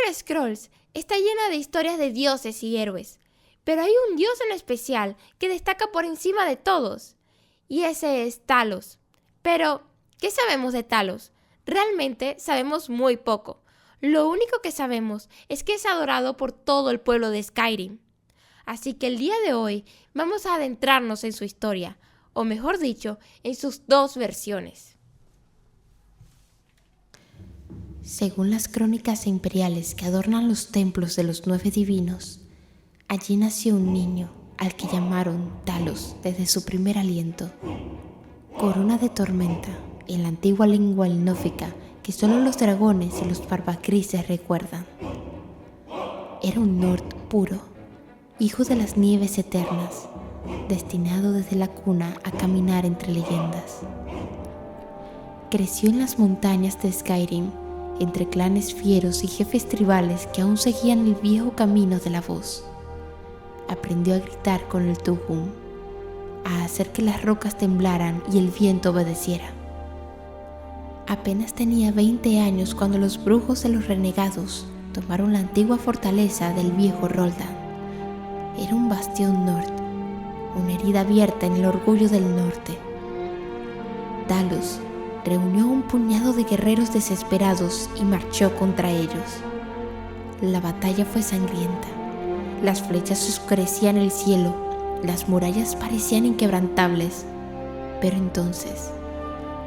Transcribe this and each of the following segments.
Elder Scrolls está llena de historias de dioses y héroes, pero hay un dios en especial que destaca por encima de todos, y ese es Talos. Pero, ¿qué sabemos de Talos? Realmente sabemos muy poco. Lo único que sabemos es que es adorado por todo el pueblo de Skyrim. Así que el día de hoy vamos a adentrarnos en su historia, o mejor dicho, en sus dos versiones. Según las crónicas imperiales que adornan los templos de los 9 divinos, allí nació un niño al que llamaron Talos desde su primer aliento. Corona de tormenta, en la antigua lengua elnófica que solo los dragones y los barbagrises recuerdan. Era un Nord puro, hijo de las nieves eternas, destinado desde la cuna a caminar entre leyendas. Creció en las montañas de Skyrim, entre clanes fieros y jefes tribales que aún seguían el viejo camino de la voz. Aprendió a gritar con el Tuhum, a hacer que las rocas temblaran y el viento obedeciera. Apenas tenía 20 años cuando los brujos de los renegados tomaron la antigua fortaleza del viejo Roldan. Era un bastión Nord, una herida abierta en el orgullo del norte. Talos reunió un puñado de guerreros desesperados y marchó contra ellos. La batalla fue sangrienta. Las flechas oscurecían el cielo, las murallas parecían inquebrantables. Pero entonces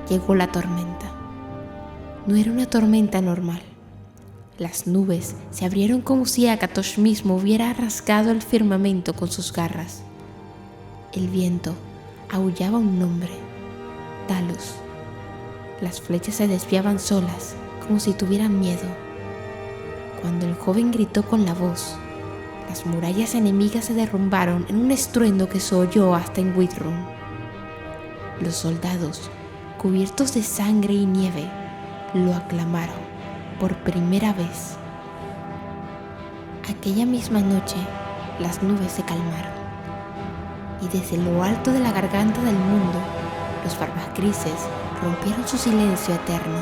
llegó la tormenta. No era una tormenta normal. Las nubes se abrieron como si Akatosh mismo hubiera rasgado el firmamento con sus garras. El viento aullaba un nombre: Talos. Las flechas se desviaban solas, como si tuvieran miedo. Cuando el joven gritó con la voz, las murallas enemigas se derrumbaron en un estruendo que se oyó hasta en Whiterun. Los soldados, cubiertos de sangre y nieve, lo aclamaron por primera vez. Aquella misma noche, las nubes se calmaron, y desde lo alto de la garganta del mundo, los barbagrises rompieron su silencio eterno.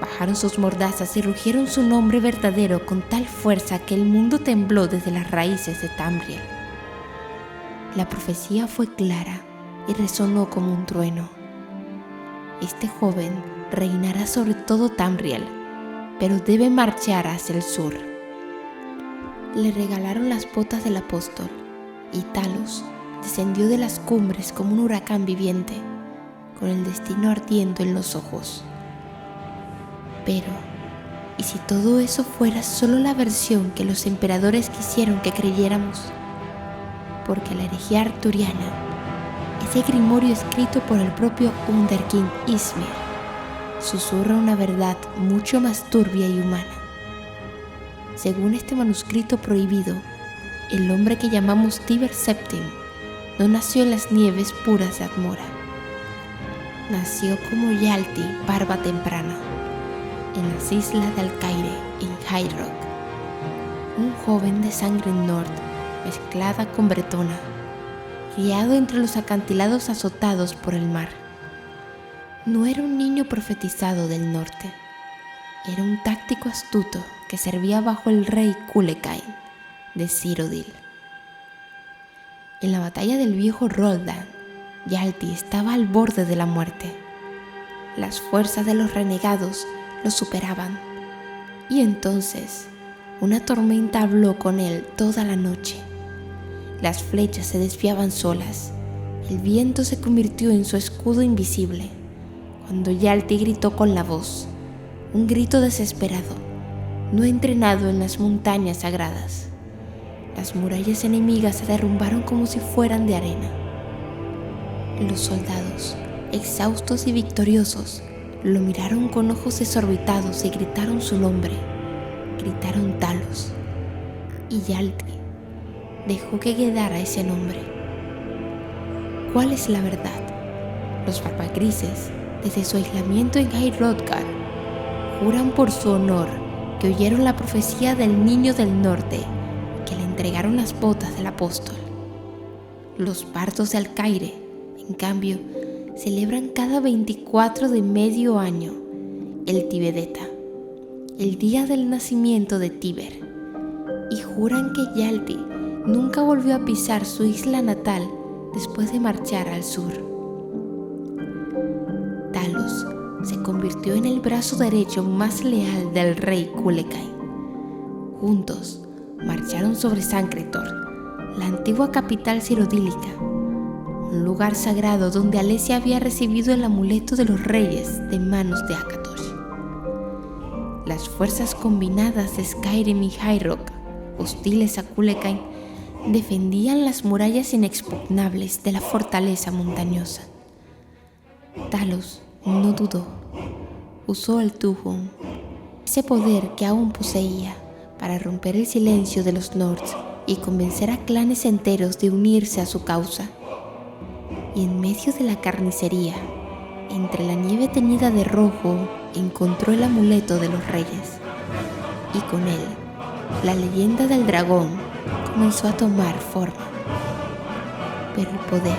Bajaron sus mordazas y rugieron su nombre verdadero con tal fuerza que el mundo tembló desde las raíces de Tamriel. La profecía fue clara y resonó como un trueno. Este joven reinará sobre todo Tamriel, pero debe marchar hacia el sur. Le regalaron las botas del apóstol, y Talos descendió de las cumbres como un huracán viviente, con el destino ardiendo en los ojos. Pero, ¿y si todo eso fuera solo la versión que los emperadores quisieron que creyéramos? Porque la herejía arturiana, ese grimorio escrito por el propio Underking Ysmir, susurra una verdad mucho más turbia y humana. Según este manuscrito prohibido, el hombre que llamamos Tiber Septim no nació en las nieves puras de Admora. Nació como Yalti, barba temprana, en las islas de Alcaire, en High Rock. Un joven de sangre Nord mezclada con bretona, criado entre los acantilados azotados por el mar. No era un niño profetizado del norte, era un táctico astuto que servía bajo el rey Culecain de Cyrodiil. En la batalla del viejo Roldan, Yalti estaba al borde de la muerte. Las fuerzas de los renegados lo superaban, y entonces una tormenta habló con él toda la noche. Las flechas se desviaban solas, el viento se convirtió en su escudo invisible, cuando Yalti gritó con la voz, un grito desesperado, no entrenado en las montañas sagradas. Las murallas enemigas se derrumbaron como si fueran de arena. Los soldados, exhaustos y victoriosos, lo miraron con ojos desorbitados y gritaron su nombre. Gritaron Talos. Y Yalti dejó que quedara ese nombre. ¿Cuál es la verdad? Los barbagrises, desde su aislamiento en High Hrothgar, juran por su honor que oyeron la profecía del niño del norte y que le entregaron las botas del apóstol. Los bardos de Alcaire, en cambio, celebran cada 24 de medio año el Tibedeta, el día del nacimiento de Tíber, y juran que Yalti nunca volvió a pisar su isla natal después de marchar al sur. Talos se convirtió en el brazo derecho más leal del rey Culecain. Juntos marcharon sobre Sancretor, la antigua capital cirodílica, un lugar sagrado donde Alesia había recibido el amuleto de los reyes de manos de Akatosh. Las fuerzas combinadas de Skyrim y High Rock, hostiles a Culecain, defendían las murallas inexpugnables de la fortaleza montañosa. Talos no dudó. Usó el Tuhum, ese poder que aún poseía, para romper el silencio de los Nords y convencer a clanes enteros de unirse a su causa. Y en medio de la carnicería, entre la nieve teñida de rojo, encontró el amuleto de los reyes. Y con él, la leyenda del dragón comenzó a tomar forma. Pero el poder,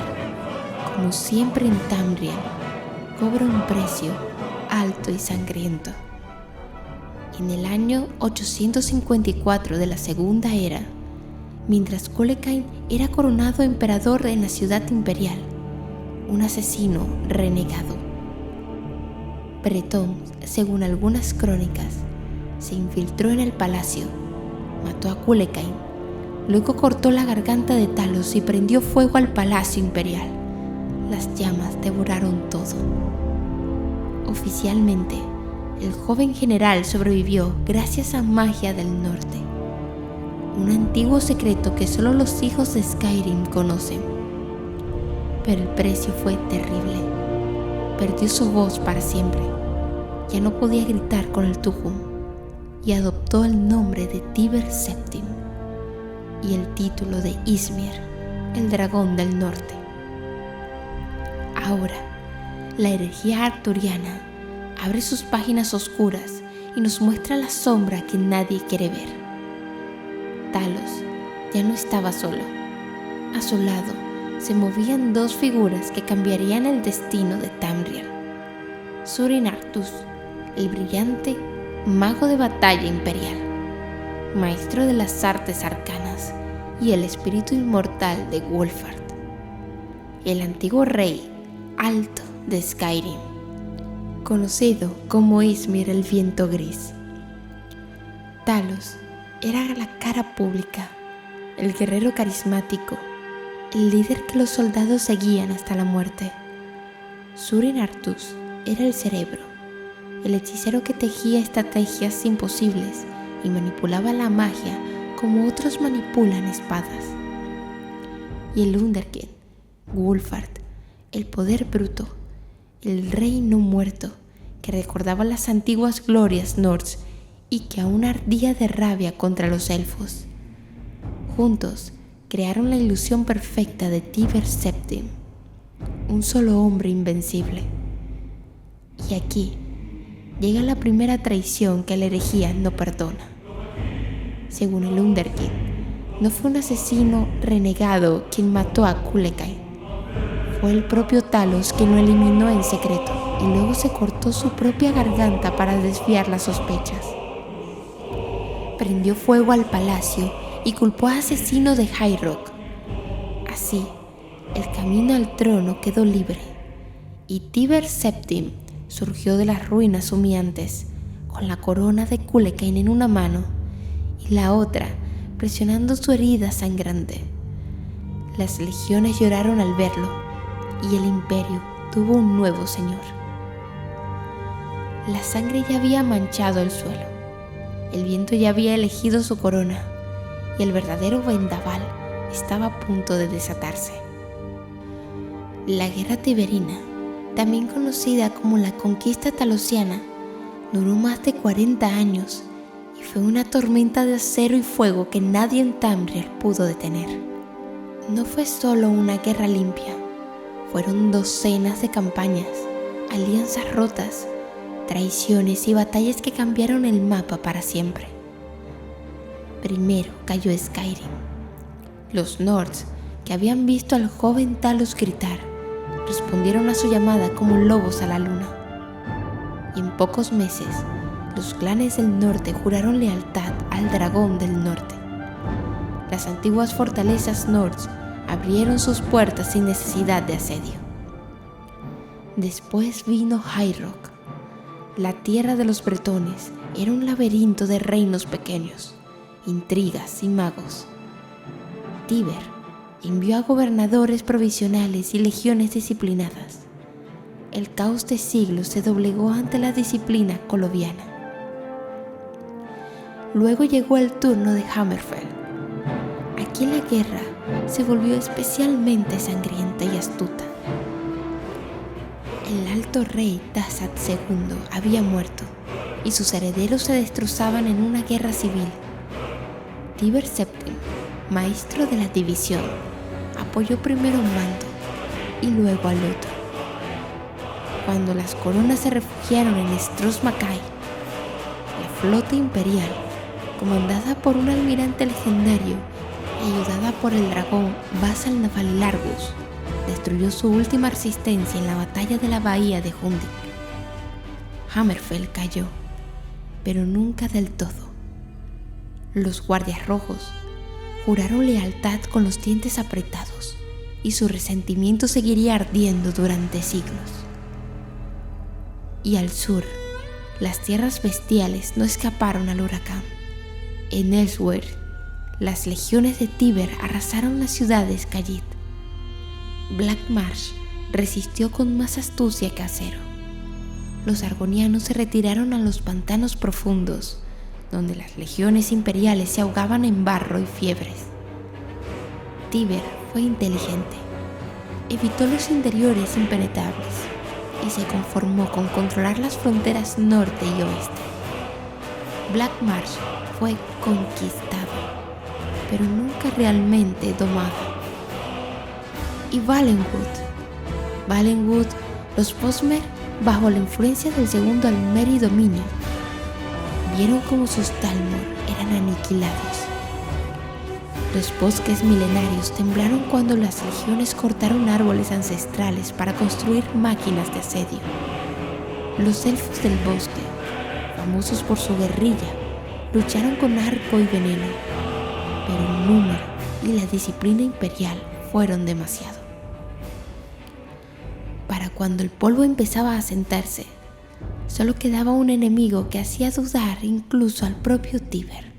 como siempre en Tamriel, cobra un precio alto y sangriento. En el año 854 de la Segunda Era, mientras Culecain era coronado emperador en la ciudad imperial, un asesino renegado, Bretón, según algunas crónicas, se infiltró en el palacio, mató a Culecain, luego cortó la garganta de Talos y prendió fuego al palacio imperial. Las llamas devoraron todo. Oficialmente, el joven general sobrevivió gracias a magia del norte, un antiguo secreto que solo los hijos de Skyrim conocen. Pero el precio fue terrible. Perdió su voz para siempre. Ya no podía gritar con el Tuhum y adoptó el nombre de Tíber Septim y el título de Ysmir, el dragón del norte. Ahora, la herejía arturiana abre sus páginas oscuras y nos muestra la sombra que nadie quiere ver. Talos ya no estaba solo. A su lado se movían dos figuras que cambiarían el destino de Tamriel: Surin-Artús, el brillante mago de batalla imperial, maestro de las artes arcanas y el espíritu inmortal de Wulfart, el antiguo rey alto de Skyrim, conocido como Ysmir el viento gris. Talos era la cara pública, el guerrero carismático, el líder que los soldados seguían hasta la muerte. Surin-Artús era el cerebro, el hechicero que tejía estrategias imposibles y manipulaba la magia como otros manipulan espadas. Y el Wunderkind, Wulfart, el poder bruto, el rey no muerto que recordaba las antiguas glorias Nords y que aún ardía de rabia contra los elfos. Juntos crearon la ilusión perfecta de Tíber Septim, un solo hombre invencible. Y aquí llega la primera traición que la herejía no perdona. Según el Wunderkind, no fue un asesino renegado quien mató a Culecain. Fue el propio Talos quien lo eliminó en secreto y luego se cortó su propia garganta para desviar las sospechas. Prendió fuego al palacio y culpó a asesino de High Rock. Así, el camino al trono quedó libre y Tíber Septim surgió de las ruinas humeantes con la corona de Culecain en una mano y la otra presionando su herida sangrante. Las legiones lloraron al verlo y el imperio tuvo un nuevo señor. La sangre ya había manchado el suelo, el viento ya había elegido su corona y el verdadero vendaval estaba a punto de desatarse. La guerra tiberina, también conocida como la conquista talosiana, duró más de 40 años y fue una tormenta de acero y fuego que nadie en Tamriel pudo detener. No fue solo una guerra limpia, fueron docenas de campañas, alianzas rotas, traiciones y batallas que cambiaron el mapa para siempre. Primero cayó Skyrim. Los Nords, que habían visto al joven Talos gritar, respondieron a su llamada como lobos a la luna. Y en pocos meses, Los clanes del norte juraron lealtad al dragón del norte. Las antiguas fortalezas Nords abrieron sus puertas sin necesidad de asedio. Después vino High Rock. La tierra de los bretones era un laberinto de reinos pequeños, intrigas y magos. Tíber envió a gobernadores provisionales y legiones disciplinadas. El caos de siglos se doblegó ante la disciplina coloviana. Luego llegó el turno de Hammerfell. Aquí la guerra se volvió especialmente sangrienta y astuta. El alto rey Dazad II había muerto y sus herederos se destrozaban en una guerra civil. Tíber VII, maestro de la división, apoyó primero a un bando y luego al otro. Cuando las coronas se refugiaron en Stros Makai, la flota imperial, comandada por un almirante legendario y ayudada por el dragón Vassal Nafalilargus, destruyó su última resistencia en la batalla de la bahía de Hundik. Hammerfell cayó, pero nunca del todo. Los guardias rojos juraron lealtad con los dientes apretados y su resentimiento seguiría ardiendo durante siglos. Y al sur, las tierras bestiales no escaparon al huracán. En Elsweyr, las legiones de Tíber arrasaron las ciudades Khajiit. Black Marsh resistió con más astucia que acero. Los argonianos se retiraron a los pantanos profundos, donde las legiones imperiales se ahogaban en barro y fiebres. Tíber fue inteligente, evitó los interiores impenetrables y se conformó con controlar las fronteras norte y oeste. Black Marsh fue conquistado, pero nunca realmente domado. Y Valenwood, los Bosmer, bajo la influencia del segundo Almeri Dominio, vieron como sus Talmor eran aniquilados. Los bosques milenarios temblaron cuando las legiones cortaron árboles ancestrales para construir máquinas de asedio. Los elfos del bosque, famosos por su guerrilla, lucharon con arco y veneno, pero el número y la disciplina imperial fueron demasiado. Para cuando el polvo empezaba a asentarse, solo quedaba un enemigo que hacía dudar incluso al propio Tíber: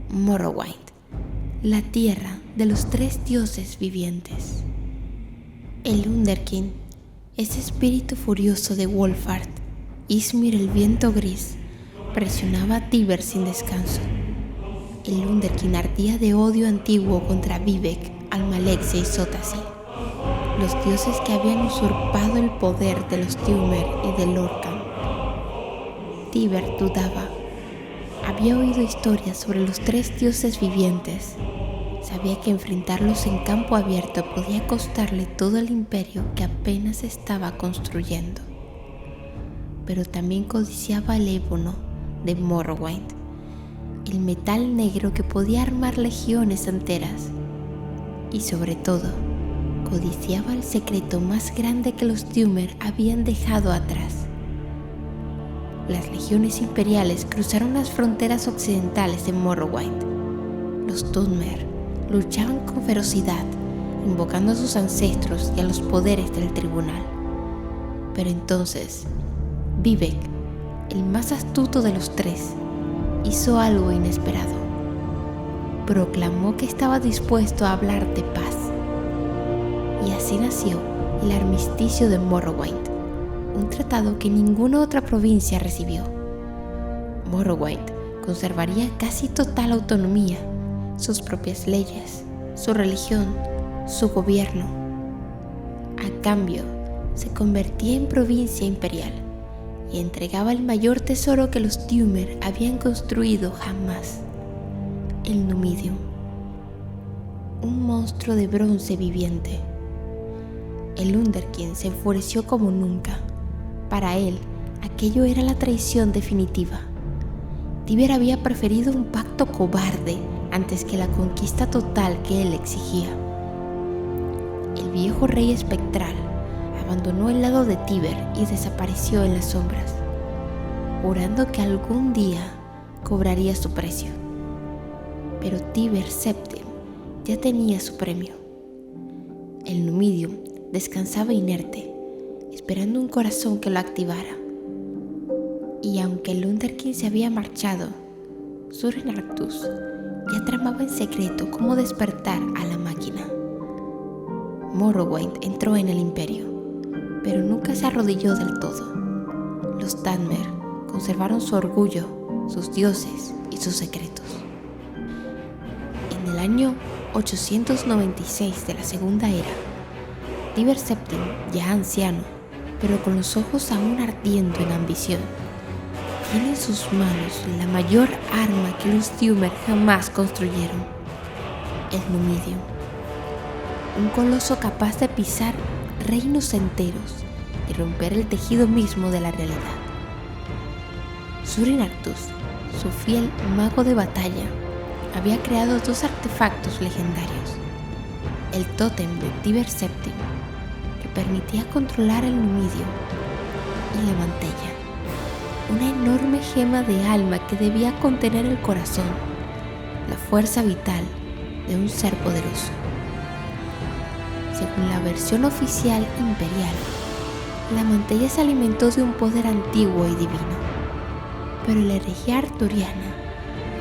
Morrowind, la tierra de los tres dioses vivientes. El Underkin, ese espíritu furioso de Wolfart, Ysmir el viento gris, presionaba a Tíber sin descanso. El Underkin ardía de odio antiguo contra Vivec, Almalexia y Sotasil, los dioses que habían usurpado el poder de los Tumer y de Lorkhan. Tíber dudaba. Había oído historias sobre los tres dioses vivientes. Sabía que enfrentarlos en campo abierto podía costarle todo el imperio que apenas estaba construyendo. Pero también codiciaba el ébano de Morrowind, el metal negro que podía armar legiones enteras. Y sobre todo, codiciaba el secreto más grande que los Tumer habían dejado atrás. Las legiones imperiales cruzaron las fronteras occidentales de Morrowind. Los Tumer luchaban con ferocidad, invocando a sus ancestros y a los poderes del tribunal. Pero entonces, Vivec, el más astuto de los tres, hizo algo inesperado. Proclamó que estaba dispuesto a hablar de paz. Y así nació el Armisticio de Morrowind, un tratado que ninguna otra provincia recibió. Morrowind conservaría casi total autonomía, sus propias leyes, su religión, su gobierno. A cambio, se convertía en provincia imperial y entregaba el mayor tesoro que los Tumer habían construido jamás: el Numidium, un monstruo de bronce viviente. El Underkin se enfureció como nunca. Para él, aquello era la traición definitiva. Tíber había preferido un pacto cobarde antes que la conquista total que él exigía. El viejo rey espectral abandonó el lado de Tíber y desapareció en las sombras. jurando que algún día cobraría su precio. Pero Tiber Septim ya tenía su premio. El Numidium descansaba inerte, esperando un corazón que lo activara. Y aunque el Underking se había marchado, Suren Arctus ya tramaba en secreto cómo despertar a la máquina. Morrowind entró en el Imperio, pero nunca se arrodilló del todo. Los Dunmer conservaron su orgullo, sus dioses y sus secretos. En el año 896 de la Segunda Era, Tiber Septim, ya anciano, pero con los ojos aún ardiendo en ambición, tiene en sus manos la mayor arma que los Dunmer jamás construyeron, el Numidium. Un coloso capaz de pisar reinos enteros y romper el tejido mismo de la realidad. Suren Arctus, su fiel mago de batalla, había creado dos artefactos legendarios: el tótem de Tiber Septim, que permitía controlar el Numidium, y la mantella, una enorme gema de alma que debía contener el corazón, la fuerza vital de un ser poderoso. Según la versión oficial imperial, la mantella se alimentó de un poder antiguo y divino, pero la herejía arturiana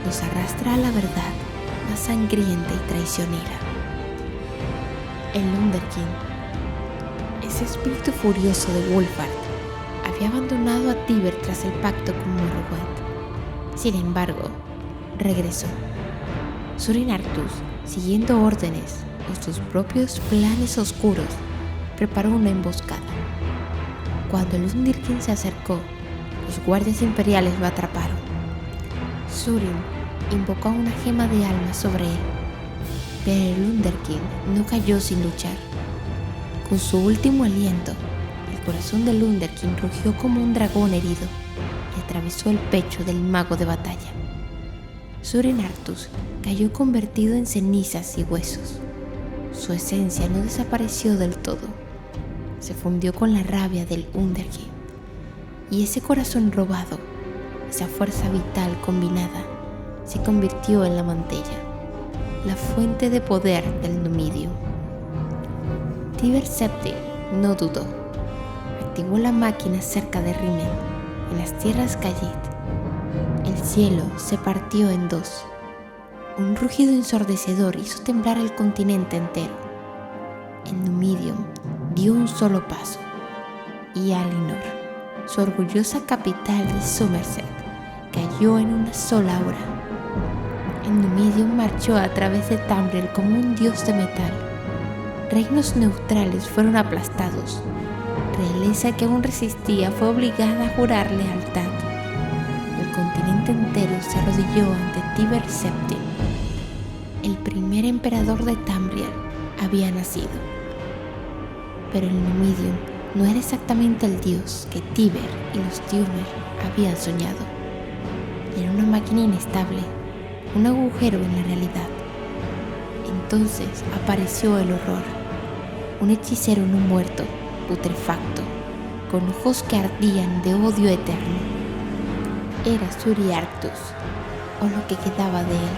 nos arrastra a la verdad más sangrienta y traicionera. El Underking, ese espíritu furioso de Wulfart, había abandonado a Tiber tras el pacto con Morrowind. Sin embargo, regresó. Suren Arctus, siguiendo órdenes o sus propios planes oscuros, preparó una emboscada. Cuando el Underking se acercó, los guardias imperiales lo atraparon. Suren invocó una gema de alma sobre él, pero el Underking no cayó sin luchar. Con su último aliento, el corazón del Underking rugió como un dragón herido y atravesó el pecho del mago de batalla. Suren Arctus cayó convertido en cenizas y huesos. Su esencia no desapareció del todo, se fundió con la rabia del Underking, y ese corazón robado, esa fuerza vital combinada, se convirtió en la mantella, la fuente de poder del Numidium. Tiber Septim no dudó. Activó la máquina cerca de Rimmel, en las tierras Khajiit. El cielo se partió en dos. Un rugido ensordecedor hizo temblar el continente entero. El Numidium dio un solo paso, y Alinor, su orgullosa capital de Somerset, cayó en una sola hora. El Numidium marchó a través de Tamriel como un dios de metal. Reinos neutrales fueron aplastados. Realeza que aún resistía fue obligada a jurar lealtad. El continente entero se arrodilló ante Tiber Septim. El primer emperador de Tamriel había nacido. Pero el Numidium no era exactamente el dios que Tiber y los Dunmer habían soñado. Era una máquina inestable, un agujero en la realidad. Entonces apareció el horror, un hechicero no muerto, putrefacto, con ojos que ardían de odio eterno. Era Suren Arctus, o lo que quedaba de él,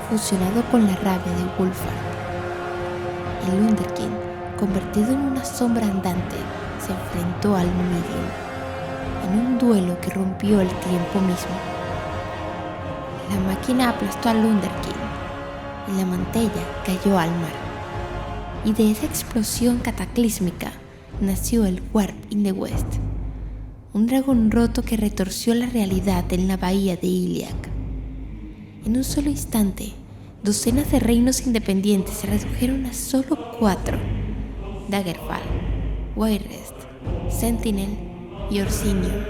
fusionado con la rabia de Wulfart. El Underking, convertido en una sombra andante, se enfrentó al Numidium, en un duelo que rompió el tiempo mismo. La máquina aplastó al Underking, y la mantella cayó al mar. Y de esa explosión cataclísmica nació el Warp in the West, un dragón roto que retorció la realidad en la bahía de Iliac. En un solo instante, docenas de reinos independientes se redujeron a solo 4: Daggerfall, Wayrest, Sentinel y Orsinium.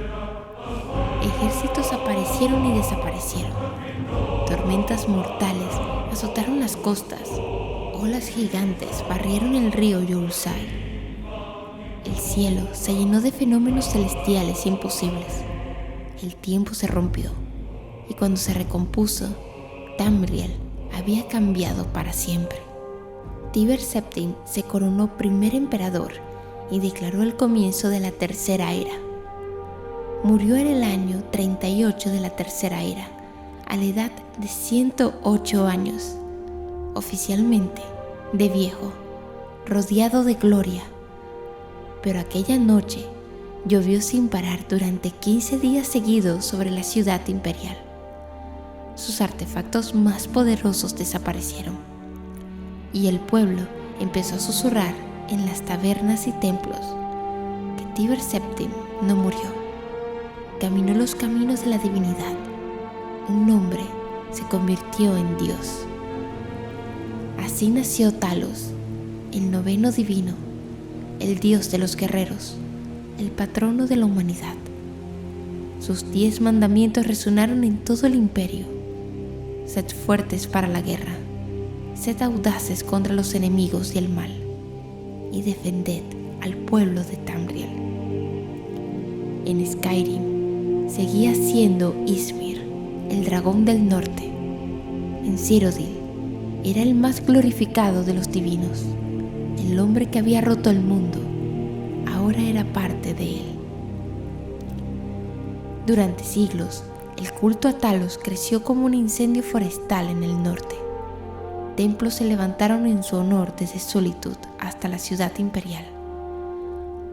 Ejércitos aparecieron y desaparecieron. Tormentas mortales azotaron las costas. Olas gigantes barrieron el río Yulsai. El cielo se llenó de fenómenos celestiales imposibles. El tiempo se rompió, y cuando se recompuso, Tamriel había cambiado para siempre. Tiber Septim se coronó primer emperador y declaró el comienzo de la Tercera Era. murió en el año 38 de la Tercera Era, a la edad de 108 años, oficialmente de viejo, rodeado de gloria. Pero aquella noche llovió sin parar durante 15 días seguidos sobre la ciudad imperial. Sus artefactos más poderosos desaparecieron, y el pueblo empezó a susurrar en las tabernas y templos que Tiber Septim no murió. Caminó los caminos de la divinidad. Un hombre se convirtió en Dios. Así nació Talos, el noveno divino, el Dios de los guerreros, el patrono de la humanidad. Sus 10 mandamientos resonaron en todo el imperio. Sed fuertes para la guerra, sed audaces contra los enemigos y el mal, y defended al pueblo de Tamriel. En Skyrim seguía siendo Ysmir, el dragón del norte. En Cyrodiil era el más glorificado de los divinos. El hombre que había roto el mundo ahora era parte de él. Durante siglos, el culto a Talos creció como un incendio forestal en el norte. Templos se levantaron en su honor desde Solitud hasta la ciudad imperial.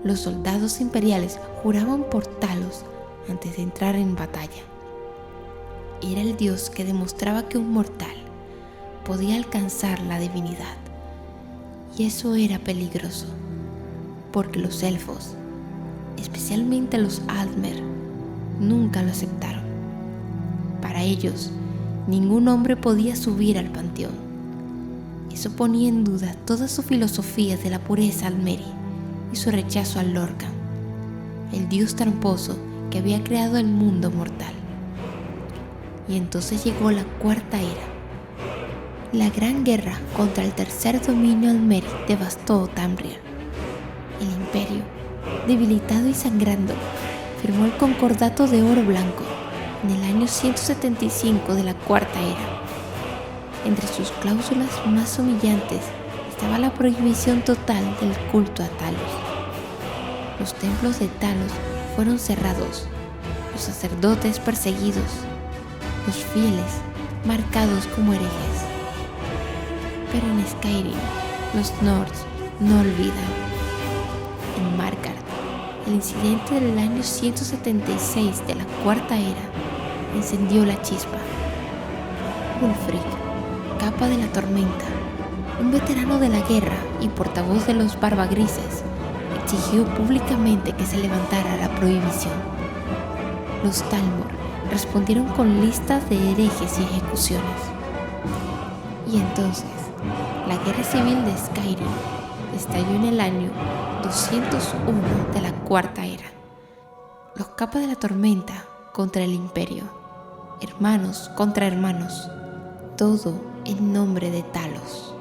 Los soldados imperiales juraban por Talos antes de entrar en batalla. Era el dios que demostraba que un mortal podía alcanzar la divinidad. Y eso era peligroso, porque los elfos, especialmente los Aldmer, nunca lo aceptaron. Para ellos, ningún hombre podía subir al panteón. Eso ponía en duda toda su filosofía de la pureza Aldmeri y su rechazo al Lorkhan, el dios tramposo que había creado el mundo mortal. Y entonces llegó la Cuarta Era. La gran guerra contra el tercer dominio Aldmeri devastó Tamriel. El imperio, debilitado y sangrando, firmó el Concordato de Oro Blanco en el año 175 de la Cuarta Era. Entre sus cláusulas más humillantes estaba la prohibición total del culto a Talos. Los templos de Talos fueron cerrados, los sacerdotes perseguidos, los fieles marcados como herejes. Pero en Skyrim, los Nords no olvidan. En Markarth, el incidente del año 176 de la Cuarta Era encendió la chispa. Wulfric, capa de la tormenta, un veterano de la guerra y portavoz de los Barbagrises, exigió públicamente que se levantara la prohibición. Los Talmor respondieron con listas de herejes y ejecuciones. Y entonces, la guerra civil de Skyrim estalló en el año 201 de la Cuarta Era. Los capas de la tormenta contra el imperio, hermanos contra hermanos, todo en nombre de Talos.